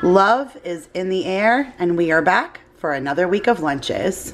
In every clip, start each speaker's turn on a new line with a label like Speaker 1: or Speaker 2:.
Speaker 1: Love is in the air, and we are back for another week of lunches.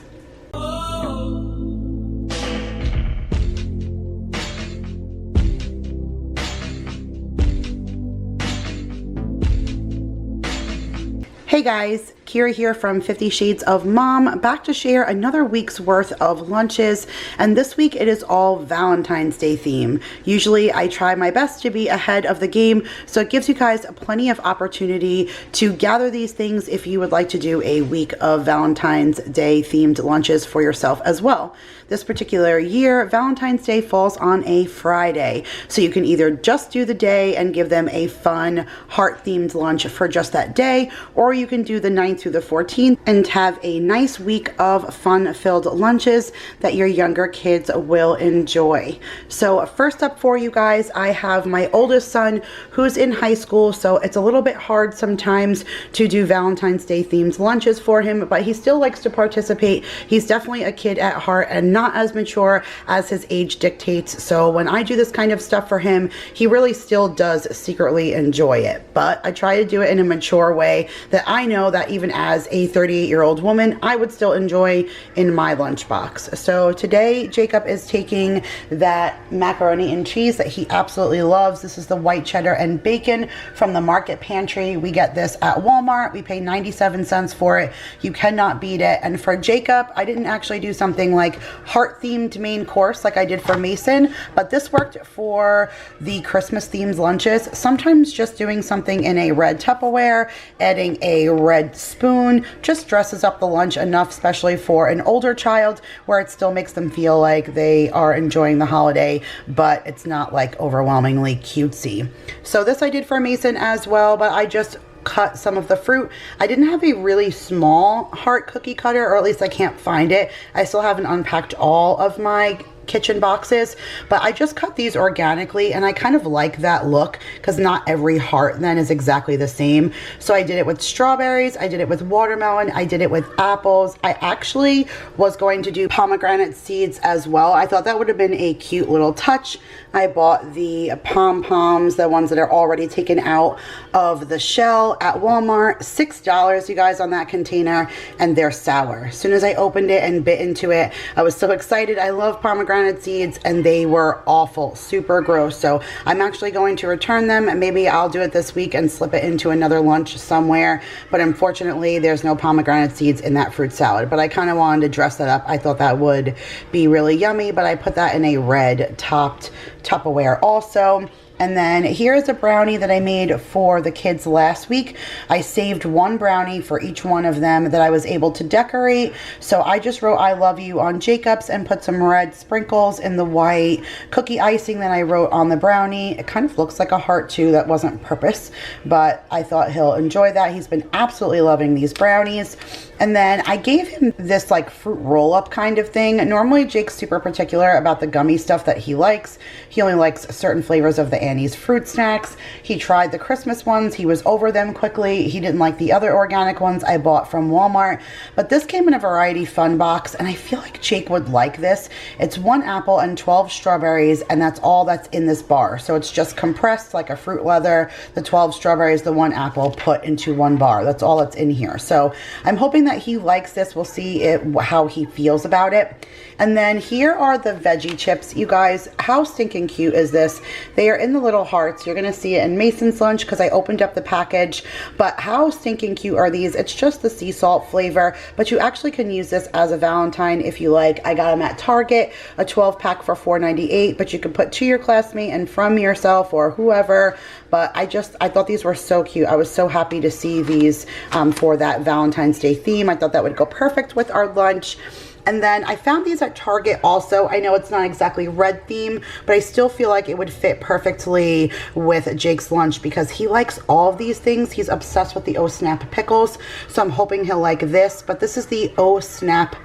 Speaker 1: Hey guys, Kira here from 50 Shades of Mom, back to share another week's worth of lunches, and this week it is all Valentine's Day theme. Usually I try my best to be ahead of the game, so it gives you guys plenty of opportunity to gather these things if you would like to do a week of Valentine's Day themed lunches for yourself as well. This particular year, Valentine's Day falls on a Friday, so you can either just do the day and give them a fun heart-themed lunch for just that day, or you can do the 9th through the 14th and have a nice week of fun-filled lunches that your younger kids will enjoy. So first up for you guys, I have my oldest son who's in high school, so it's a little bit hard sometimes to do Valentine's Day themed lunches for him, but he still likes to participate. He's definitely a kid at heart and not as mature as his age dictates, so when I do this kind of stuff for him, he really still does secretly enjoy it. But I try to do it in a mature way that I know that even as a 38-year-old woman, I would still enjoy in my lunchbox. So today, Jacob is taking that macaroni and cheese that he absolutely loves. This is the white cheddar and bacon from the Market Pantry. We get this at Walmart. We pay 97 cents for it. You cannot beat it. And for Jacob, I didn't actually do something like heart-themed main course like I did for Mason, but this worked for the Christmas-themed lunches. Sometimes just doing something in a red Tupperware, adding a red spoon, just dresses up the lunch enough, especially for an older child, where it still makes them feel like they are enjoying the holiday, but it's not like overwhelmingly cutesy. So this I did for Mason as well, but I just cut some of the fruit. I didn't have a really small heart cookie cutter, or at least I can't find it. I still haven't unpacked all of my kitchen boxes, but I just cut these organically, and I kind of like that look because not every heart then is exactly the same. So I did it with strawberries, I did it with watermelon, I did it with apples. I actually was going to do pomegranate seeds as well. I thought that would have been a cute little touch. I bought the pom-poms, the ones that are already taken out of the shell at Walmart. $6, you guys, on that container, and they're sour. As soon as I opened it and bit into it, I was so excited. I love pomegranate seeds, and they were awful, super gross. So I'm actually going to return them, and maybe I'll do it this week and slip it into another lunch somewhere. But unfortunately, there's no pomegranate seeds in that fruit salad. But I kind of wanted to dress that up. I thought that would be really yummy, but I put that in a red topped Tupperware also. And then here's a brownie that I made for the kids last week. I saved one brownie for each one of them that I was able to decorate. So I just wrote I love you on Jacob's and put some red sprinkles in the white cookie icing that I wrote on the brownie. It kind of looks like a heart too. That wasn't purpose, but I thought he'll enjoy that. He's been absolutely loving these brownies. And then I gave him this like fruit roll-up kind of thing. Normally Jake's super particular about the gummy stuff that he likes. He only likes certain flavors of the Annie's fruit snacks. He tried the Christmas ones. He was over them quickly. He didn't like the other organic ones I bought from Walmart. But this came in a variety fun box, and I feel like Jake would like this. It's 1 apple and 12 strawberries, and that's all that's in this bar. So it's just compressed like a fruit leather, the 12 strawberries, the 1 apple put into 1 bar. That's all that's in here. So I'm hoping that he likes this. We'll see how he feels about it. And then here are the veggie chips. You guys, how stinking cute is this? They are in the little hearts. You're gonna see it in Mason's lunch because I opened up the package, but how stinking cute are these? It's just the sea salt flavor, but you actually can use this as a Valentine if you like. I got them at Target, a 12 pack for $4.98, but you can put to your classmate and from yourself or whoever. But I thought these were so cute. I was so happy to see these for that Valentine's Day theme. I thought that would go perfect with our lunch. And then I found these at Target also. I know it's not exactly red theme, but I still feel like it would fit perfectly with Jake's lunch because he likes all of these things. He's obsessed with the Oh Snap pickles, so I'm hoping he'll like this. But this is the Oh Snap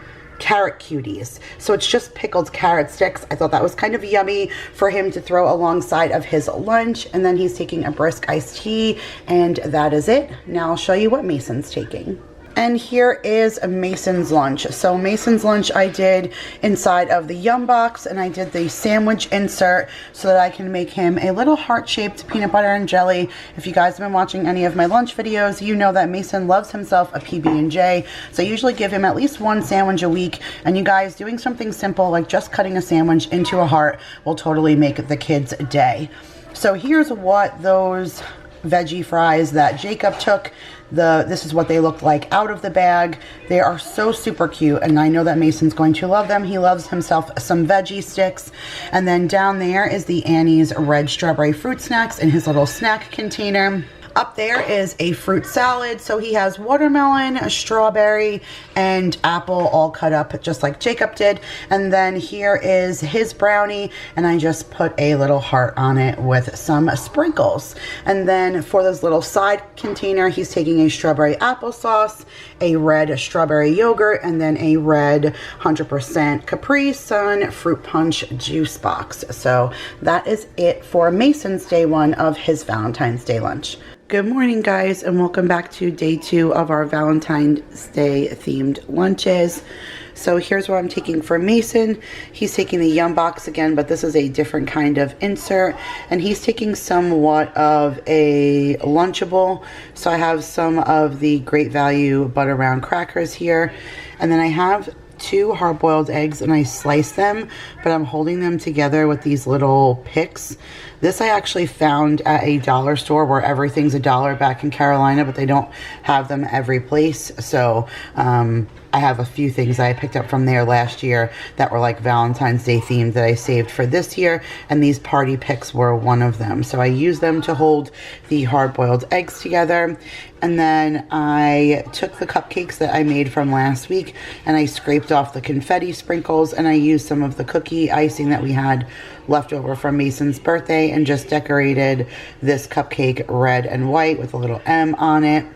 Speaker 1: carrot cuties. So it's just pickled carrot sticks. I thought that was kind of yummy for him to throw alongside of his lunch. And then he's taking a brisk iced tea, and that is it. Now I'll show you what Mason's taking. And here is Mason's lunch. So Mason's lunch I did inside of the Yum box, and I did the sandwich insert so that I can make him a little heart-shaped peanut butter and jelly. If you guys have been watching any of my lunch videos, you know that Mason loves himself a PB&J. So I usually give him at least one sandwich a week. And you guys, doing something simple like just cutting a sandwich into a heart will totally make the kids' day. So here's what those veggie fries that Jacob took. This is what they look like out of the bag. They are so super cute, and I know that Mason's going to love them. He loves himself some veggie sticks. And then down there is the Annie's red strawberry fruit snacks in his little snack container. Up there is a fruit salad. So he has watermelon, a strawberry, and apple all cut up just like Jacob did. And then here is his brownie, and I just put a little heart on it with some sprinkles. And then for this little side container, he's taking a strawberry applesauce, a red strawberry yogurt, and then a red 100% Capri Sun fruit punch juice box. So that is it for Mason's day one of his Valentine's Day lunch. Good morning, guys, and welcome back to day 2 of our Valentine's Day themed lunches. So here's what I'm taking for Mason. He's taking the Yum box again, but this is a different kind of insert, and he's taking somewhat of a Lunchable. So I have some of the Great Value Butter Round crackers here, and then I have 2 hard-boiled eggs, and I slice them, but I'm holding them together with these little picks. This I actually found at a dollar store where everything's $1 back in Carolina, but they don't have them every place. So I have a few things that I picked up from there last year that were like Valentine's Day themed that I saved for this year, and these party picks were one of them. So I use them to hold the hard-boiled eggs together. And then I took the cupcakes that I made from last week, and I scraped off the confetti sprinkles, and I used some of the cookie icing that we had left over from Mason's birthday and just decorated this cupcake red and white with a little M on it.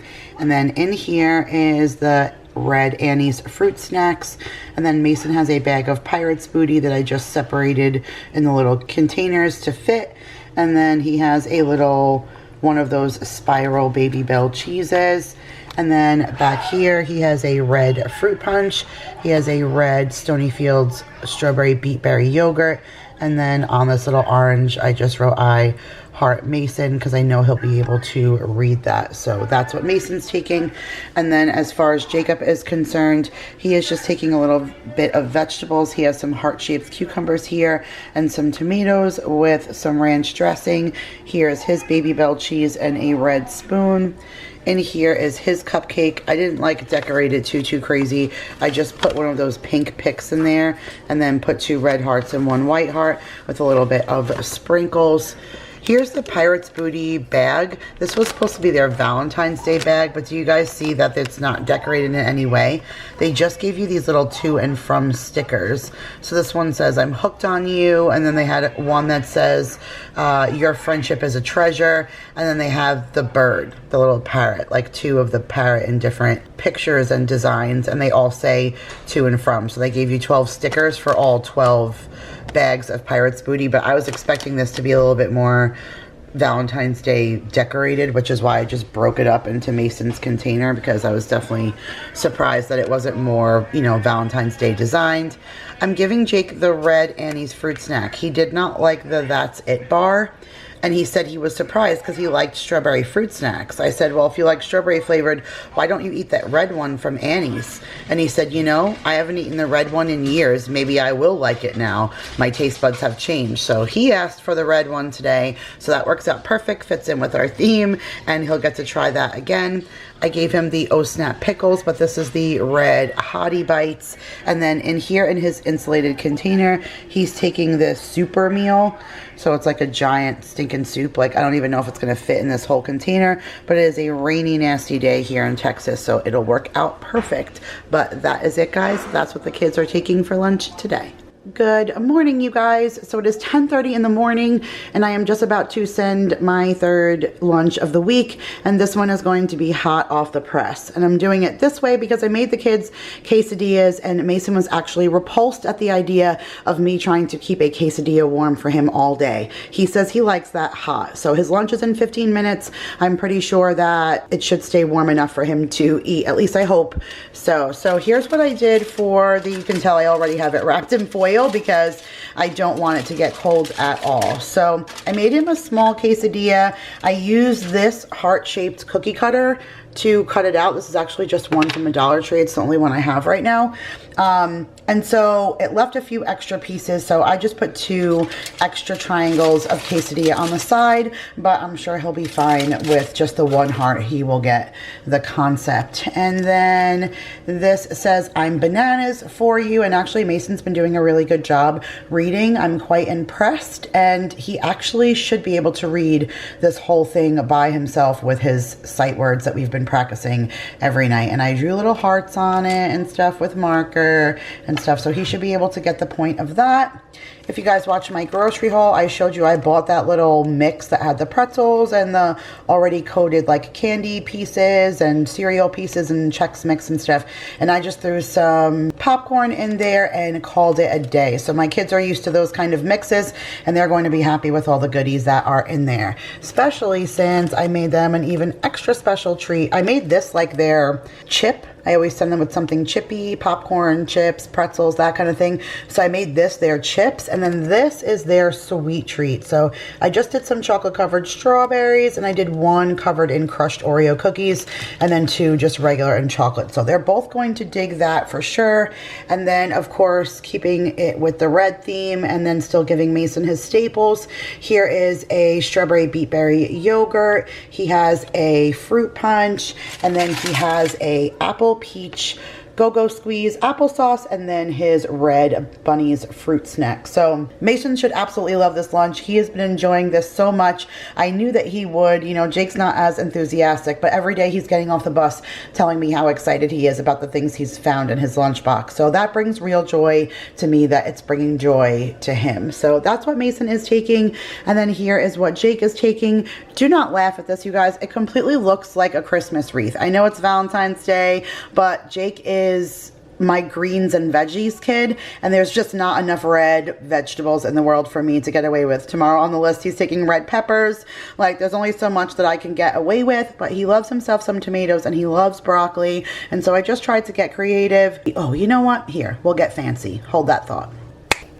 Speaker 1: And then in here is the red Annie's fruit snacks, and then Mason has a bag of Pirate's Booty that I just separated in the little containers to fit. And then he has a little one of those spiral Baby Bell cheeses. And then back here he has a red fruit punch, he has a red Stonyfield's strawberry beet berry yogurt, and then on this little orange I just wrote I heart Mason because I know he'll be able to read that. So that's what Mason's taking. And then as far as Jacob is concerned, he is just taking a little bit of vegetables. He has some heart-shaped cucumbers here and some tomatoes with some ranch dressing. Here's his Baby Bell cheese and a red spoon. In here is his cupcake. I didn't like decorate it too crazy. I just put one of those pink picks in there and then put 2 red hearts and 1 white heart with a little bit of sprinkles. Here's the Pirate's Booty bag. This was supposed to be their Valentine's Day bag, but do you guys see that it's not decorated in any way? They just gave you these little to and from stickers. So this one says, I'm hooked on you. And then they had one that says, your friendship is a treasure. And then they have the bird, the little parrot, like 2 of the parrot in different pictures and designs. And they all say to and from. So they gave you 12 stickers for all 12 bags of Pirate's Booty, but I was expecting this to be a little bit more Valentine's Day decorated, which is why I just broke it up into Mason's container, because I was definitely surprised that it wasn't more, you know, Valentine's Day designed. I'm giving Jake the red Annie's fruit snack. He did not like the That's It bar, and he said he was surprised because he liked strawberry fruit snacks. I said, well, if you like strawberry flavored, why don't you eat that red one from Annie's? And he said, you know, I haven't eaten the red one in years. Maybe I will like it now. My taste buds have changed. So he asked for the red one today. So that works out perfect, fits in with our theme, and he'll get to try that again. I gave him the Oh Snap pickles, but this is the red Hottie Bites. And then in here in his insulated container, he's taking this super meal. So it's like a giant stinking soup. Like, I don't even know if it's going to fit in this whole container, but it is a rainy, nasty day here in Texas, so it'll work out perfect. But that is it, guys. That's what the kids are taking for lunch today. Good morning, you guys. So it is 10:30 in the morning and I am just about to send my third lunch of the week, and this one is going to be hot off the press. And I'm doing it this way because I made the kids quesadillas and Mason was actually repulsed at the idea of me trying to keep a quesadilla warm for him all day. He says he likes that hot. So his lunch is in 15 minutes. I'm pretty sure that it should stay warm enough for him to eat, at least I hope. So here's what I did for you can tell I already have it wrapped in foil because I don't want it to get cold at all. So I made him a small quesadilla. I used this heart-shaped cookie cutter to cut it out. This is actually just one from a Dollar Tree. It's the only one I have right now. And so it left a few extra pieces. So I just put 2 extra triangles of quesadilla on the side, but I'm sure he'll be fine with just the one heart. He will get the concept. And then this says, I'm bananas for you. And actually Mason's been doing a really good job reading. I'm quite impressed. And he actually should be able to read this whole thing by himself with his sight words that we've been practicing every night. And I drew little hearts on it and stuff with marker and stuff, so he should be able to get the point of that. If you guys watch my grocery haul, I showed you I bought that little mix that had the pretzels and the already coated like candy pieces and cereal pieces and Chex Mix and stuff. And I just threw some popcorn in there and called it a day. So my kids are used to those kind of mixes and they're going to be happy with all the goodies that are in there. Especially since I made them an even extra special treat. I made this like their chip. I always send them with something chippy, popcorn, chips, pretzels, that kind of thing. So I made this their chips, and then this is their sweet treat. So I just did some chocolate covered strawberries, and I did 1 covered in crushed Oreo cookies, and then 2 just regular and chocolate. So they're both going to dig that for sure. And then of course, keeping it with the red theme and then still giving Mason his staples. Here is a strawberry beetberry yogurt. He has a fruit punch, and then he has a apple peach go-go squeeze applesauce, and then his red bunny's fruit snack. So Mason should absolutely love this lunch. He has been enjoying this so much. I knew that he would. You know, Jake's not as enthusiastic, but every day he's getting off the bus telling me how excited he is about the things he's found in his lunchbox. So that brings real joy to me, that it's bringing joy to him. So that's what Mason is taking. And then here is what Jake is taking. Do not laugh at this, you guys. It completely looks like a Christmas wreath. I know it's Valentine's Day, but Jake is my greens and veggies kid, and there's just not enough red vegetables in the world for me to get away with. Tomorrow on the list, he's taking red peppers. Like, there's only so much that I can get away with, but he loves himself some tomatoes and he loves broccoli, and so I just tried to get creative. Oh, you know what? Here, we'll get fancy. Hold that thought.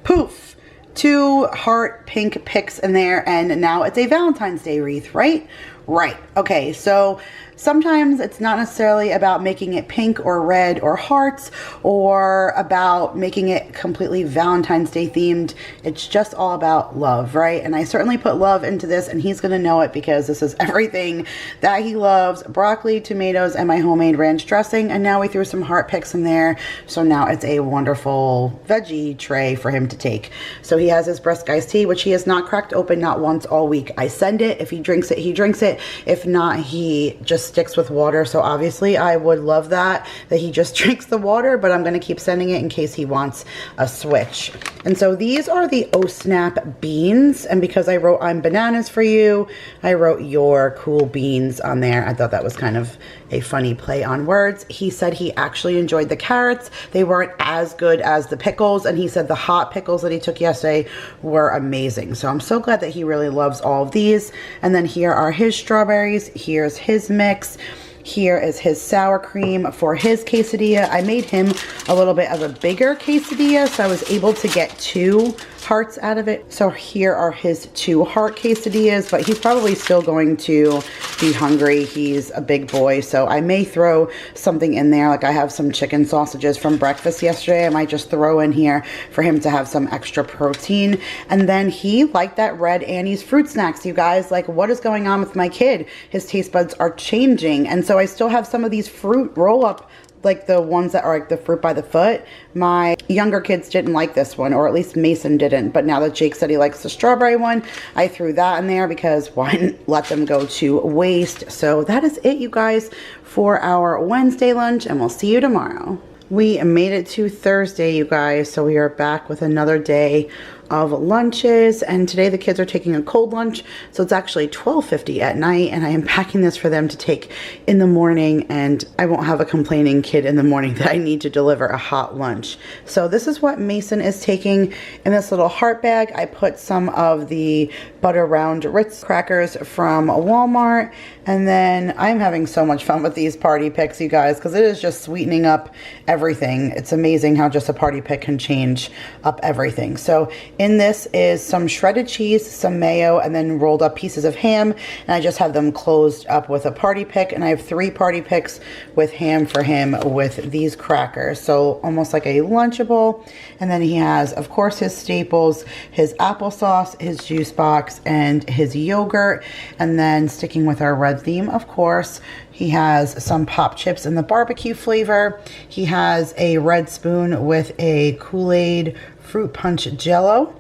Speaker 1: Poof! 2 heart pink picks in there, and now it's a Valentine's Day wreath, right? Right. Okay, so sometimes it's not necessarily about making it pink or red or hearts or about making it completely Valentine's Day themed. It's just all about love, right? And I certainly put love into this, and he's going to know it because this is everything that he loves. Broccoli, tomatoes, and my homemade ranch dressing. And now we threw some heart picks in there. So now it's a wonderful veggie tray for him to take. So he has his brisk iced tea, which he has not cracked open not once all week. I send it. If he drinks it, he drinks it. If not, he just sticks with water. So obviously I would love that he just drinks the water, but I'm going to keep sending it in case he wants a switch. And so these are the Oh Snap beans. And because I wrote I'm bananas for you, I wrote your cool beans on there. I thought that was kind of a funny play on words. He said he actually enjoyed the carrots. They weren't as good as the pickles. And he said the hot pickles that he took yesterday were amazing. So I'm so glad that he really loves all of these. And then here are his strawberries. Here's his mix. Here is his sour cream for his quesadilla. I made him a little bit of a bigger quesadilla, so I was able to get 2 hearts out of it. So here are his 2 heart quesadillas, but he's probably still going to be hungry. He's a big boy, so I may throw something in there. Like I have some chicken sausages from breakfast yesterday. I might just throw in here for him to have some extra protein. And then he liked that red Annie's fruit snacks, you guys. Like, what is going on with my kid? His taste buds are changing. And so I still have some of these fruit roll-up, like the ones that are like the fruit by the foot. My younger kids didn't like this one, or at least Mason didn't. But now that Jake said he likes the strawberry one, I threw that in there because why let them go to waste? So that is it, you guys, for our Wednesday lunch, and we'll see you tomorrow. We made it to Thursday, you guys, so we are back with another day of lunches, and today the kids are taking a cold lunch, so it's actually 12:50 at night, and I am packing this for them to take in the morning, and I won't have a complaining kid in the morning that I need to deliver a hot lunch. So this is what Mason is taking in this little heart bag. I put some of the butter round Ritz crackers from Walmart, and then I'm having so much fun with these party picks, you guys, because it is just sweetening up everything. It's amazing how just a party pick can change up everything. So in this is some shredded cheese, some mayo, and then rolled up pieces of ham. And I just have them closed up with a party pick. And I have 3 party picks with ham for him with these crackers. So almost like a Lunchable. And then he has, of course, his staples, his applesauce, his juice box, and his yogurt. And then sticking with our red theme, of course, he has some pop chips in the barbecue flavor. He has a red spoon with a Kool-Aid fruit punch jello.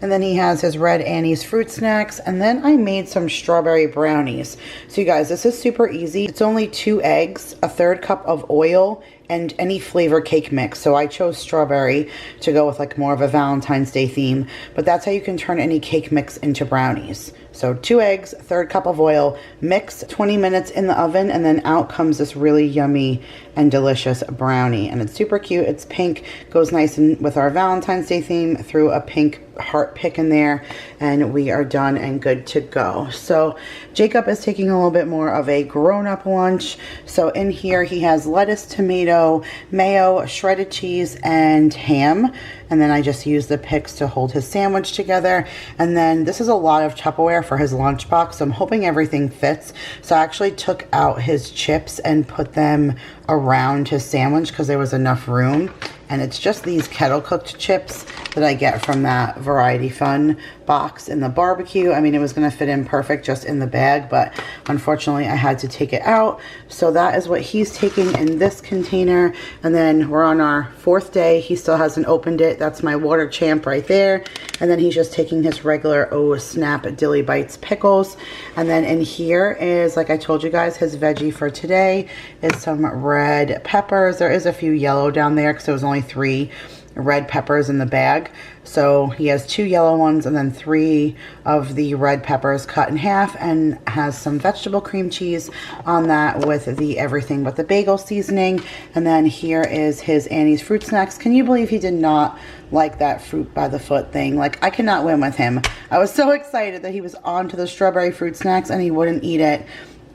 Speaker 1: And then he has his Red Annie's fruit snacks. And then I made some strawberry brownies. So you guys, this is super easy. It's only 2 eggs, a 1/3 cup of oil, and any flavor cake mix. So I chose strawberry to go with like more of a Valentine's Day theme. But that's how you can turn any cake mix into brownies. So 2 eggs, 1/3 cup of oil, mix 20 minutes in the oven, and then out comes this really yummy and delicious brownie. And it's super cute. It's pink, goes nice in with our Valentine's Day theme. Threw a pink heart pick in there, and we are done and good to go. So Jacob is taking a little bit more of a grown-up lunch. So in here he has lettuce, tomato, mayo, shredded cheese, and ham. And then I just use the picks to hold his sandwich together. And then this is a lot of Tupperware for his lunchbox, so I'm hoping everything fits. So I actually took out his chips and put them around his sandwich because there was enough room. And it's just these kettle cooked chips that I get from that Variety Fun box in the barbecue. I mean, it was going to fit in perfect just in the bag, but unfortunately I had to take it out. So that is what he's taking in this container. And then we're on our 4th day. He still hasn't opened it. That's my water champ right there. And then he's just taking his regular Snap Dilly Bites pickles. And then in here is, like I told you guys, his veggie for today is some red peppers. There is a few yellow down there because there was only 3 red peppers in the bag. So he has 2 yellow ones and then 3 of the red peppers cut in half, and has some vegetable cream cheese on that with the everything but the bagel seasoning. And then here is his Annie's fruit snacks. Can you believe he did not like that fruit by the foot thing? Like, I cannot win with him. I was so excited that he was on to the strawberry fruit snacks and he wouldn't eat it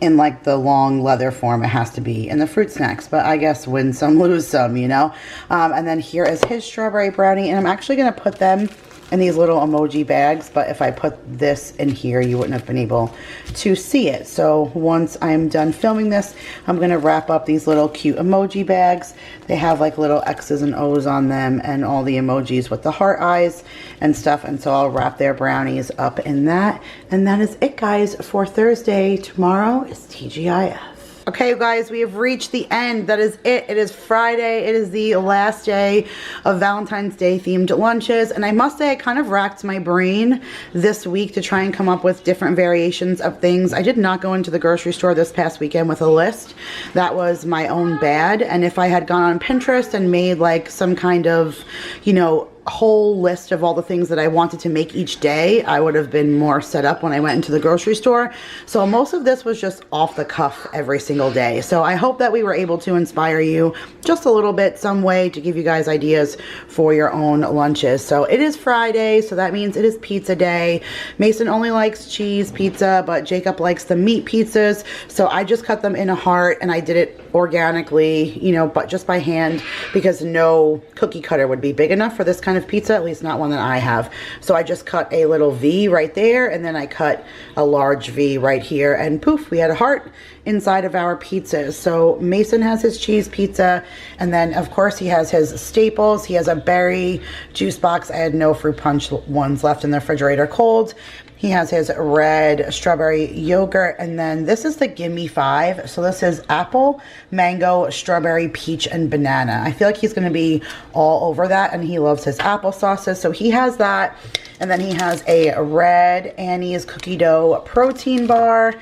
Speaker 1: in like the long leather form. It has to be in the fruit snacks, but I guess win some, lose some, you know. And then here is his strawberry brownie, and I'm actually going to put them in these little emoji bags, but if I put this in here, you wouldn't have been able to see it. So once I'm done filming this, I'm going to wrap up these little cute emoji bags. They have like little X's and O's on them and all the emojis with the heart eyes and stuff. And so I'll wrap their brownies up in that. And that is it, guys, for Thursday. Tomorrow is TGIF. Okay, you guys, we have reached the end. That is it. It is Friday. It is the last day of Valentine's Day themed lunches. And I must say, I kind of racked my brain this week to try and come up with different variations of things. I did not go into the grocery store this past weekend with a list. That was my own bad. And if I had gone on Pinterest and made like some kind of, you know, whole list of all the things that I wanted to make each day, I would have been more set up when I went into the grocery store. So most of this was just off the cuff every single day. So I hope that we were able to inspire you just a little bit, some way, to give you guys ideas for your own lunches. So it is Friday, so that means it is pizza day. Mason only likes cheese pizza, but Jacob likes the meat pizzas. So I just cut them in a heart, and I did it organically, you know, but just by hand, because no cookie cutter would be big enough for this kind of pizza, at least not one that I have. So I just cut a little V right there, and then I cut a large V right here, and poof, we had a heart inside of our pizzas. So Mason has his cheese pizza, and then of course he has his staples. He has a berry juice box. I had no fruit punch ones left in the refrigerator cold. He has his red strawberry yogurt, and then this is the Gimme 5. So this is apple, mango, strawberry, peach, and banana. I feel like he's going to be all over that, and he loves his apple sauces. So he has that, and then he has a Red Annie's cookie dough protein bar.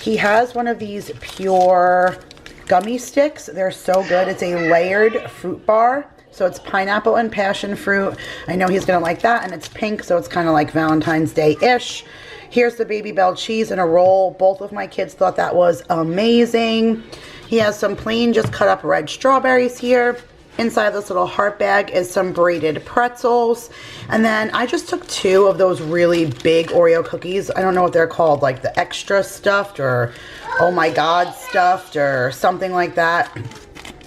Speaker 1: He has one of these pure gummy sticks. They're so good. It's a layered fruit bar. So it's pineapple and passion fruit. I know he's gonna like that, and it's pink, so it's kind of like Valentine's Day-ish. Here's the Baby Bell cheese in a roll. Both of my kids thought that was amazing. He has some plain, just cut up red strawberries here. Inside this little heart bag is some braided pretzels. And then I just took 2 of those really big Oreo cookies. I don't know what they're called, like the extra stuffed or oh my god stuffed or something like that.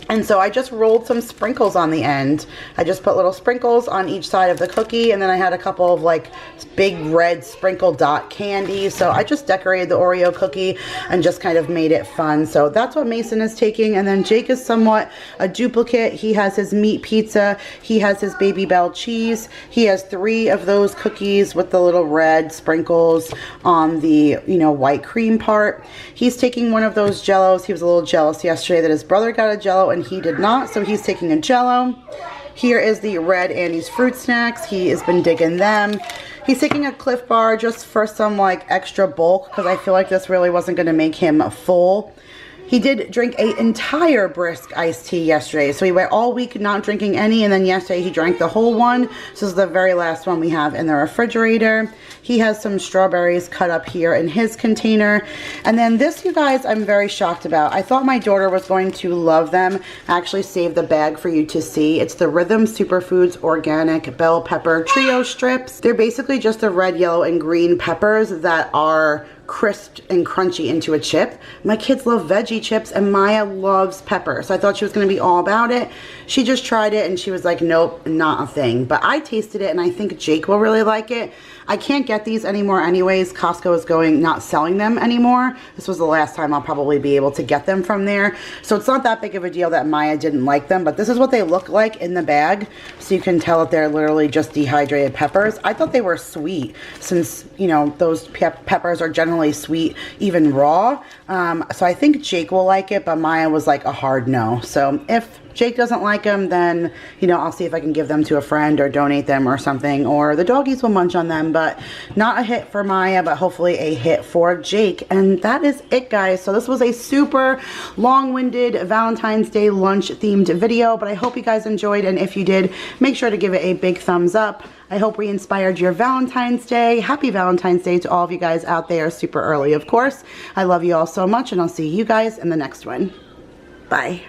Speaker 1: And so I just rolled some sprinkles on the end. I just put little sprinkles on each side of the cookie, and then I had a couple of like big red sprinkle dot candy. So I just decorated the Oreo cookie and just kind of made it fun. So that's what Mason is taking. And then Jake is somewhat a duplicate. He has his meat pizza. He has his Baby Bell cheese. He has 3 of those cookies with the little red sprinkles on the, you know, white cream part. He's taking one of those Jellos. He was a little jealous yesterday that his brother got a Jello and he did not, so he's taking a Jello. Here is the red Annie's fruit snacks. He has been digging them. He's taking a Cliff Bar just for some like extra bulk because I feel like this really wasn't going to make him full. He did drink an entire brisk iced tea yesterday. So he went all week not drinking any, and then yesterday he drank the whole one. So this is the very last one we have in the refrigerator. He has some strawberries cut up here in his container. And then this, you guys, I'm very shocked about. I thought my daughter was going to love them. I actually saved the bag for you to see. It's the Rhythm Superfoods Organic Bell Pepper Trio Strips. They're basically just the red, yellow, and green peppers that are crisped and crunchy into a chip. My kids love veggie chips and Maya loves pepper, so I thought she was going to be all about it. She just tried it and she was like, nope, not a thing. But I tasted it and I think Jake will really like it. I can't get these anymore anyways. Costco is not selling them anymore. This was the last time I'll probably be able to get them from there. So it's not that big of a deal that Maya didn't like them, but this is what they look like in the bag. So you can tell that they're literally just dehydrated peppers. I thought they were sweet since, you know, those peppers are generally sweet, even raw. So I think Jake will like it, but Maya was like a hard no. So if Jake doesn't like them, then, you know, I'll see if I can give them to a friend or donate them or something, or the doggies will munch on them. But not a hit for Maya, but hopefully a hit for Jake. And that is it, guys. So this was a super long-winded Valentine's Day lunch themed video, but I hope you guys enjoyed, and if you did, make sure to give it a big thumbs up. I hope we inspired your Valentine's Day. Happy Valentine's Day to all of you guys out there, super early, of course. I love you all so much, and I'll see you guys in the next one. Bye.